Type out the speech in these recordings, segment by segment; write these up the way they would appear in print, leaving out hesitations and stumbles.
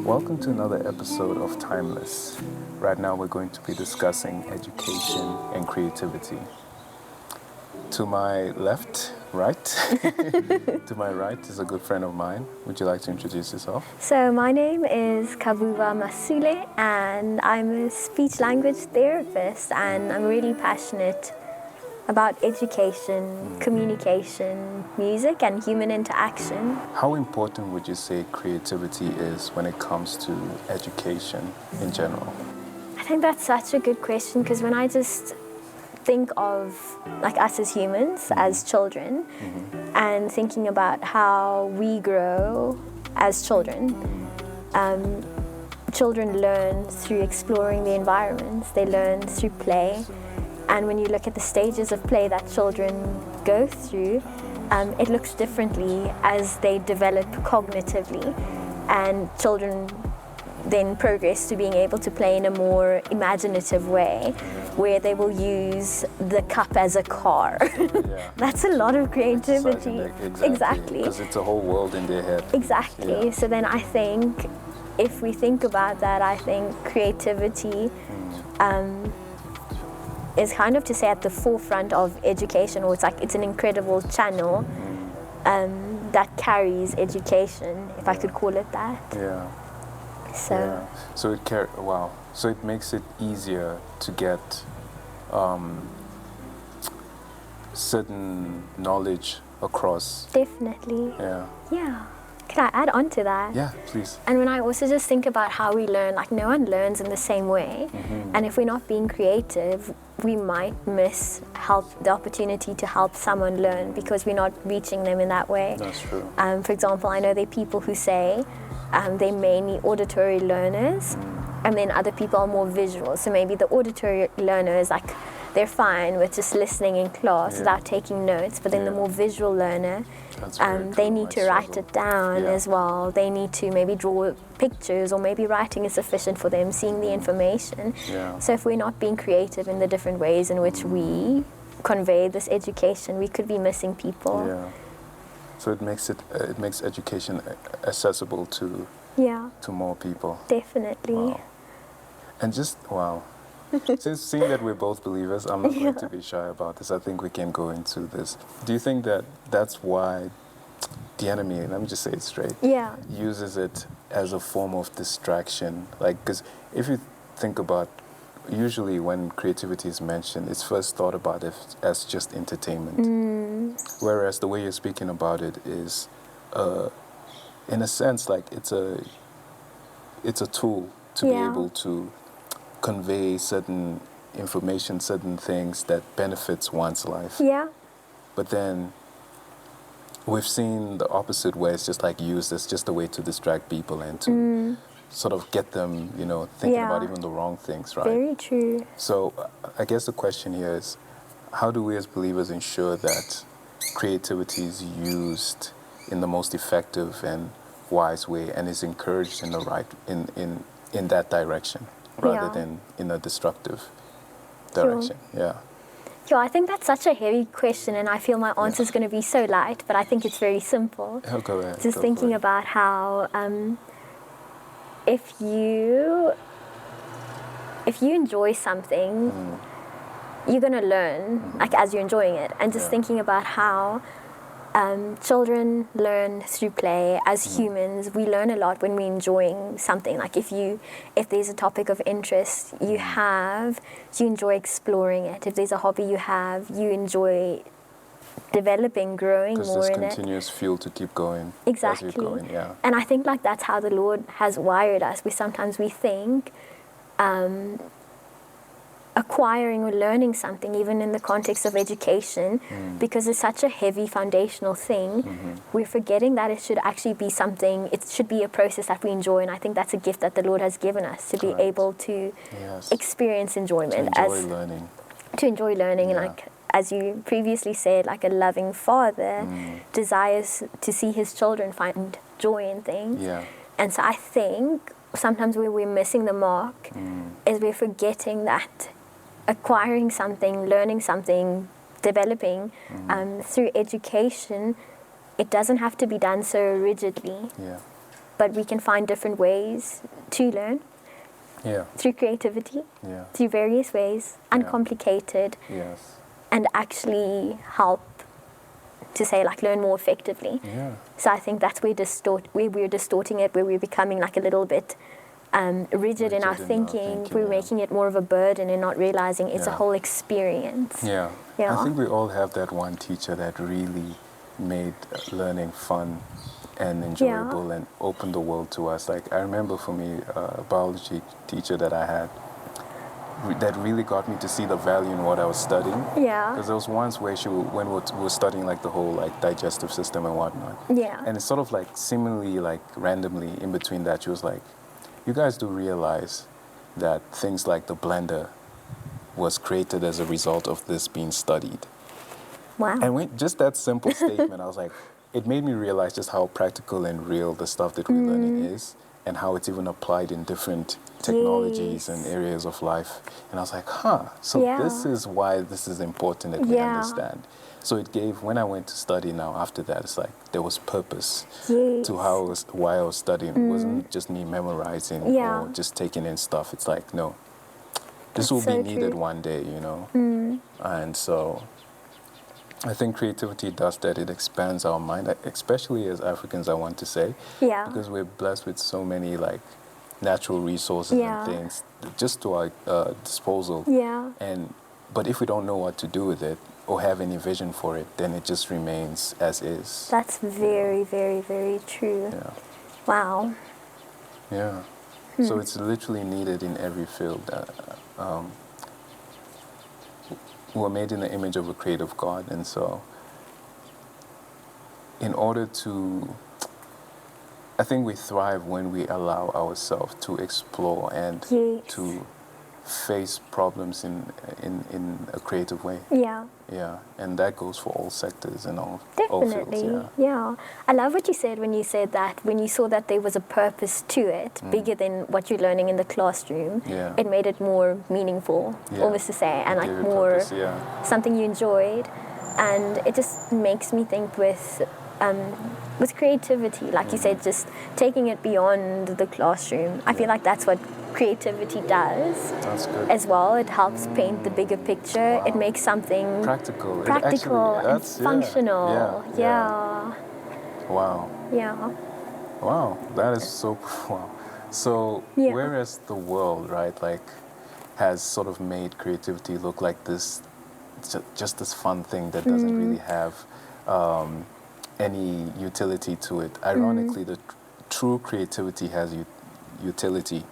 Welcome to another episode of Timeless. Right now we're going to be discussing education and creativity. To my left, right, to my right is a good friend of mine. Would you like to introduce yourself? So my name is Kabuva Masule and I'm a speech language therapist, and I'm really passionate about education, communication, music and human interaction. How important would you say creativity is when it comes to education in general? I think that's such a good question, because when I just think of like us as humans, as children, and thinking about how we grow as children, children learn through exploring the environments, they learn through play. And when you look at the stages of play that children go through, it looks differently as they develop cognitively. And children then progress to being able to play in a more imaginative way, where they will use the cup as a car. Yeah. That's a lot of creativity. Exactly. Because it's a whole world in their head. Exactly. Yeah. So then I think, if we think about that, I think creativity is kind of to say at the forefront of education, or it's an incredible channel that carries education, if I could call it that. Yeah. So Yeah. So it makes it easier to get certain knowledge across. definitely. Yeah. Yeah. Can I add on to that? Yeah, please. And when I also just think about how we learn, like no one learns in the same way. And if we're not being creative, we might miss the opportunity to help someone learn, because we're not reaching them in that way. That's true. For example, I know there are people who say they're mainly auditory learners, and then other people are more visual. So maybe the auditory learners, like they're fine with just listening in class without taking notes, but then the more visual learner, they need to write it down as well. They need to maybe draw pictures, or maybe writing is sufficient for them, seeing the information. Yeah. So if we're not being creative in the different ways in which we convey this education, we could be missing people. Yeah. So it makes education accessible to more people. Definitely. Wow. And since seeing that we're both believers, I'm not going to be shy about this. I think we can go into this. Do you think that that's why the enemy, let me just say it straight, uses it as a form of distraction? Like, because if you think about, usually when creativity is mentioned, it's first thought about as just entertainment. Whereas the way you're speaking about it is, in a sense, like it's a tool to be able to convey certain information, certain things that benefits one's life. Yeah. But then we've seen the opposite, where it's just like used as just a way to distract people and to sort of get them, thinking about even the wrong things, right? Very true. So I guess the question here is, how do we as believers ensure that creativity is used in the most effective and wise way, and is encouraged in the right in that direction, rather than in a destructive direction? Yeah, I think that's such a heavy question, and I feel my answer is going to be so light, but I think it's very simple. Oh, go ahead. Just thinking about how if you enjoy something, you're going to learn like as you're enjoying it. And just thinking about how children learn through play. As humans, we learn a lot when we're enjoying something. Like if there's a topic of interest you enjoy exploring it. If there's a hobby you enjoy developing, growing more in it. Because there's continuous fuel to keep going. Exactly. As you're going, And I think like that's how the Lord has wired us. Sometimes we think acquiring or learning something, even in the context of education, because it's such a heavy foundational thing, we're forgetting that it should actually be something, it should be a process that we enjoy. And I think that's a gift that the Lord has given us, to be able to experience enjoyment. To enjoy learning. To enjoy learning. And like, as you previously said, like a loving father desires to see his children find joy in things. Yeah. And so I think sometimes where we're missing the mark is we're forgetting that acquiring something, learning something, developing through education, it doesn't have to be done so rigidly. Yeah. but we can find different ways to learn Yeah. through creativity, Yeah. through various ways, uncomplicated, Yes. and actually help to say like learn more effectively. Yeah. So I think that's where we're distorting it, where we're becoming like a little bit rigid in our thinking. We're making it more of a burden and not realizing it's a whole experience. Yeah. Yeah. I think we all have that one teacher that really made learning fun and enjoyable and opened the world to us. Like I remember for me, a biology teacher that I had that really got me to see the value in what I was studying. Yeah. Because there was once where when we were studying like the whole like digestive system and whatnot. Yeah. And it's sort of like seemingly like randomly in between that, she was like, you guys do realize that things like the blender was created as a result of this being studied. Wow. And when just that simple statement, I was like, it made me realize just how practical and real the stuff that we're learning is, and how it's even applied in different technologies and areas of life. And I was like, so this is why this is important that we understand. So it gave, when I went to study now after that, it's like there was purpose to why I was studying. It wasn't just me memorizing or just taking in stuff. It's like, no, this will be needed one day, you know? And so I think creativity does that. It expands our mind, especially as Africans, I want to say. Yeah. Because we're blessed with so many like natural resources and things just to our disposal. Yeah. But if we don't know what to do with it or have any vision for it, then it just remains as is. That's very, very, very true. Yeah. Wow. Yeah. So it's literally needed in every field. We're made in the image of a creative God, and so in order to, I think we thrive when we allow ourselves to explore and to face problems in a creative way. Yeah. Yeah, and that goes for all sectors and all Definitely. fields. Yeah. I love what you said when you said that when you saw that there was a purpose to it, bigger than what you're learning in the classroom, it made it more meaningful, almost to say, and like more something you enjoyed. And it just makes me think with creativity, like you said, just taking it beyond the classroom. I feel like that's what creativity does. That's good. As well. It helps paint the bigger picture. Wow. It makes something practical and functional. Yeah. Wow. Yeah. Wow. That is so wow. So whereas the world, right, like has sort of made creativity look like this just this fun thing that doesn't really have any utility to it. Ironically, the true creativity has utility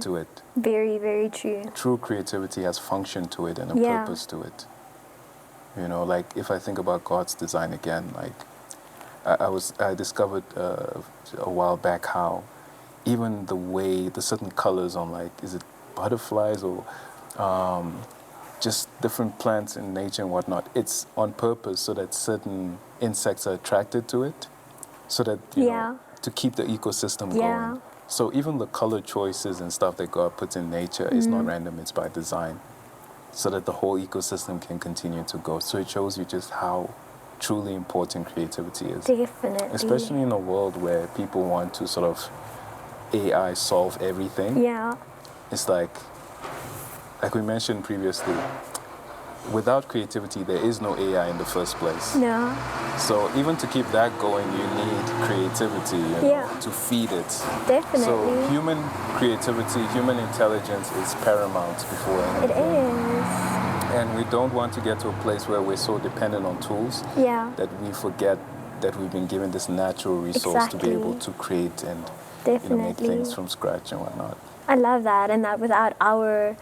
to it. Very, very true. True creativity has function to it and a purpose to it. You know, like if I think about God's design again, like I discovered a while back how even the certain colors on, like, is it butterflies or just different plants in nature and whatnot, it's on purpose so that certain insects are attracted to it, so that you know, to keep the ecosystem going. So even the color choices and stuff that God puts in nature is not random, it's by design, so that the whole ecosystem can continue to go. So it shows you just how truly important creativity is. Definitely. Especially in a world where people want to sort of AI solve everything. Yeah. It's like we mentioned previously, without creativity, there is no AI in the first place. No. So even to keep that going, you need creativity, you know, to feed it. Definitely. So human creativity, human intelligence is paramount before anything. It is. And we don't want to get to a place where we're so dependent on tools that we forget that we've been given this natural resource to be able to create and make things from scratch and whatnot. I love that, and that without our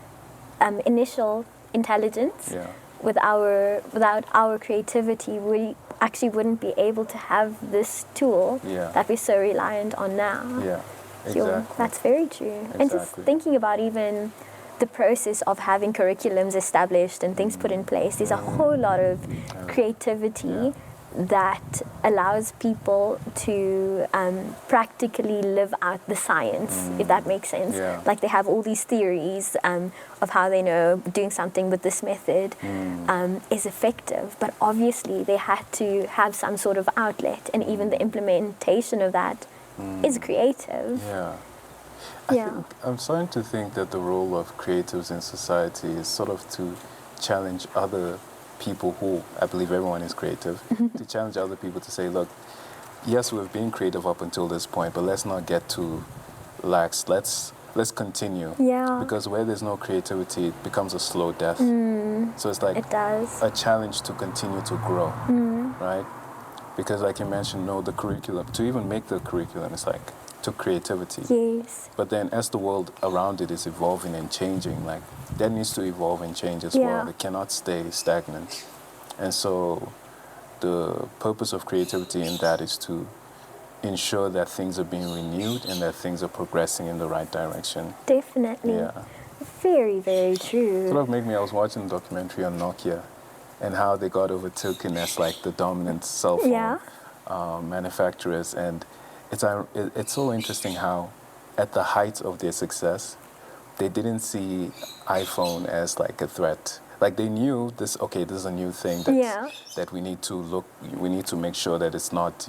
initial intelligence, without our creativity, we actually wouldn't be able to have this tool that we're so reliant on now. Yeah, exactly. That's very true. Exactly. And just thinking about even the process of having curriculums established and things put in place, there's a whole lot of creativity that allows people to practically live out the science, if that makes sense. Like they have all these theories of how they know doing something with this method is effective, but obviously they had to have some sort of outlet, and even the implementation of that is creative. Yeah. Yeah. I'm starting to think that the role of creatives in society is sort of to challenge other people who, I believe everyone is creative, to challenge other people to say, look, yes, we've been creative up until this point, but let's not get too lax. Let's continue. Yeah. Because where there's no creativity, it becomes a slow death. So it's like It does. a challenge to continue to grow, right? Because like you mentioned, no, the curriculum, to even make the curriculum, it's like to creativity. Yes. But then as the world around it is evolving and changing, like that needs to evolve and change as Yeah. well. It cannot stay stagnant. And so the purpose of creativity in that is to ensure that things are being renewed and that things are progressing in the right direction. Definitely. Yeah. Very, very true. Sort of made me, I was watching a documentary on Nokia and how they got overtaken as like the dominant cell phone Yeah. manufacturers. And it's so interesting how at the height of their success, they didn't see iPhone as like a threat. Like they knew this, okay, this is a new thing that we need to make sure that it's not,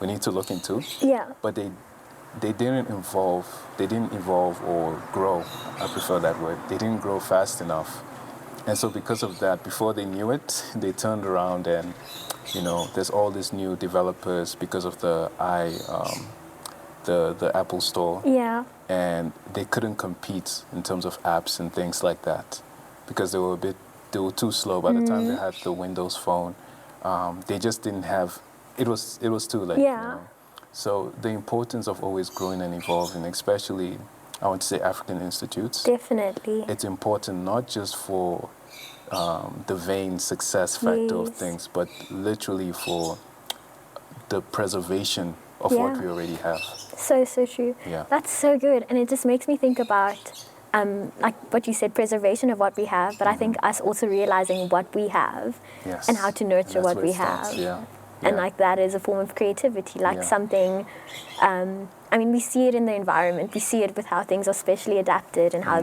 we need to look into. Yeah. But they didn't evolve or grow. I prefer that word. They didn't grow fast enough. And so because of that, before they knew it, they turned around and, there's all these new developers because of the Apple Store. Yeah. And they couldn't compete in terms of apps and things like that because they were too slow by the time they had the Windows Phone. They just didn't have, it was too late. Yeah. So the importance of always growing and evolving, especially, I want to say African institutes. Definitely. It's important not just for the vain success factor of Yes. things, but literally for the preservation of what we already have. So true. Yeah. That's so good. And it just makes me think about, like what you said, preservation of what we have, but I think us also realizing what we have Yes. and how to nurture And that's what where we it starts, have. Yeah. And like that is a form of creativity, like something, we see it in the environment. We see it with how things are specially adapted and how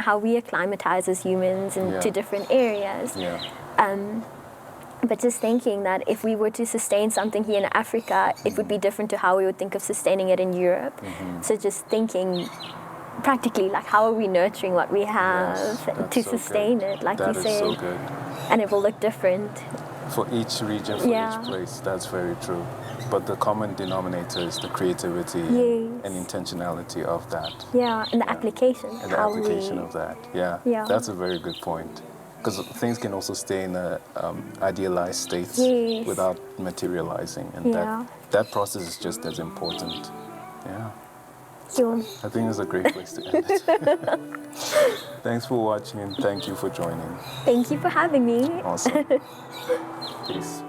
how we acclimatize as humans into different areas. Yeah. But just thinking that if we were to sustain something here in Africa, it would be different to how we would think of sustaining it in Europe. So just thinking practically, like how are we nurturing what we have to sustain it, like you said. That is so good. And it will look different. For each region, for each place, that's very true. But the common denominator is the creativity and intentionality of that. Yeah, and the application. And the application of that, yeah. That's a very good point. Because things can also stay in an idealized state without materializing. And that process is just as important. Yeah. Sure. I think it's a great place to end it. Thanks for watching and thank you for joining. Thank you for having me. Awesome. Peace.